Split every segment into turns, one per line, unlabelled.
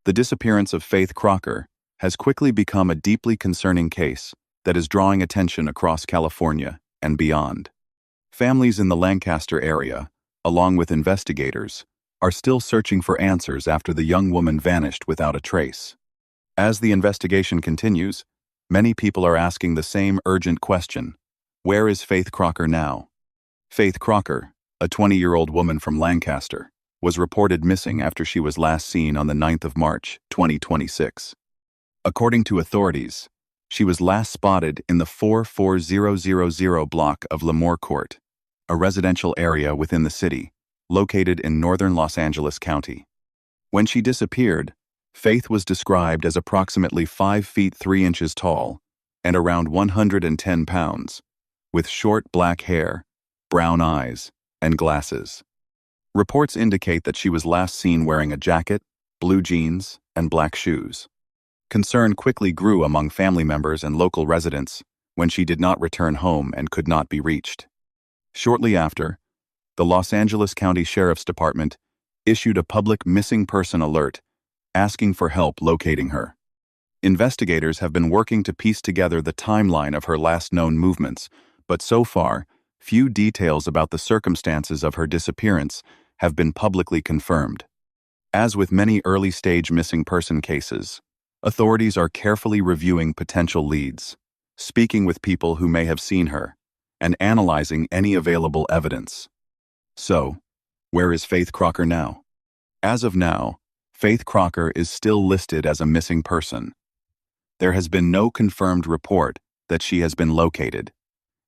The disappearance of Faith Crocker has quickly become a deeply concerning case that is drawing attention across California and beyond. Families in the Lancaster area, along with investigators, are still searching for answers after the young woman vanished without a trace. As the investigation continues, many people are asking the same urgent question: where is Faith Crocker now? Faith Crocker, a 20-year-old woman from Lancaster, was reported missing after she was last seen on the 9th of March, 2026. According to authorities, she was last spotted in the 44000 block of Lemoore Court, a residential area within the city, located in northern Los Angeles County. When she disappeared, Faith was described as approximately 5 feet 3 inches tall and around 110 pounds, with short black hair, brown eyes, and glasses. Reports indicate that she was last seen wearing a jacket, blue jeans, and black shoes. Concern quickly grew among family members and local residents when she did not return home and could not be reached. Shortly after, the Los Angeles County Sheriff's Department issued a public missing person alert asking for help locating her. Investigators have been working to piece together the timeline of her last known movements, but so far, few details about the circumstances of her disappearance have been publicly confirmed. As with many early-stage missing person cases, authorities are carefully reviewing potential leads, speaking with people who may have seen her, and analyzing any available evidence. So, where is Faith Crocker now? As of now, Faith Crocker is still listed as a missing person. There has been no confirmed report that she has been located,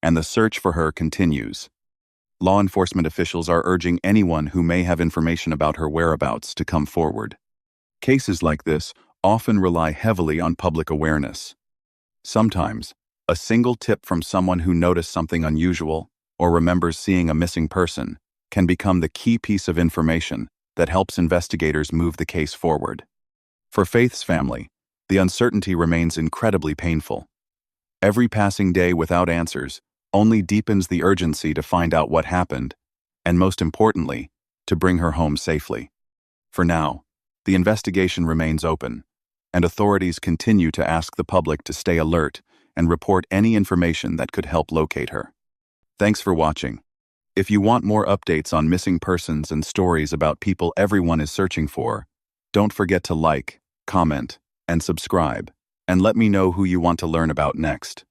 and the search for her continues. Law enforcement officials are urging anyone who may have information about her whereabouts to come forward. Cases like this often rely heavily on public awareness. Sometimes, a single tip from someone who noticed something unusual or remembers seeing a missing person can become the key piece of information that helps investigators move the case forward. For Faith's family, the uncertainty remains incredibly painful. Every passing day without answers only deepens the urgency to find out what happened, and most importantly, to bring her home safely. For now, the investigation remains open, and authorities continue to ask the public to stay alert and report any information that could help locate her. Thanks for watching. If you want more updates on missing persons and stories about people everyone is searching for, don't forget to like, comment, and subscribe, and let me know who you want to learn about next.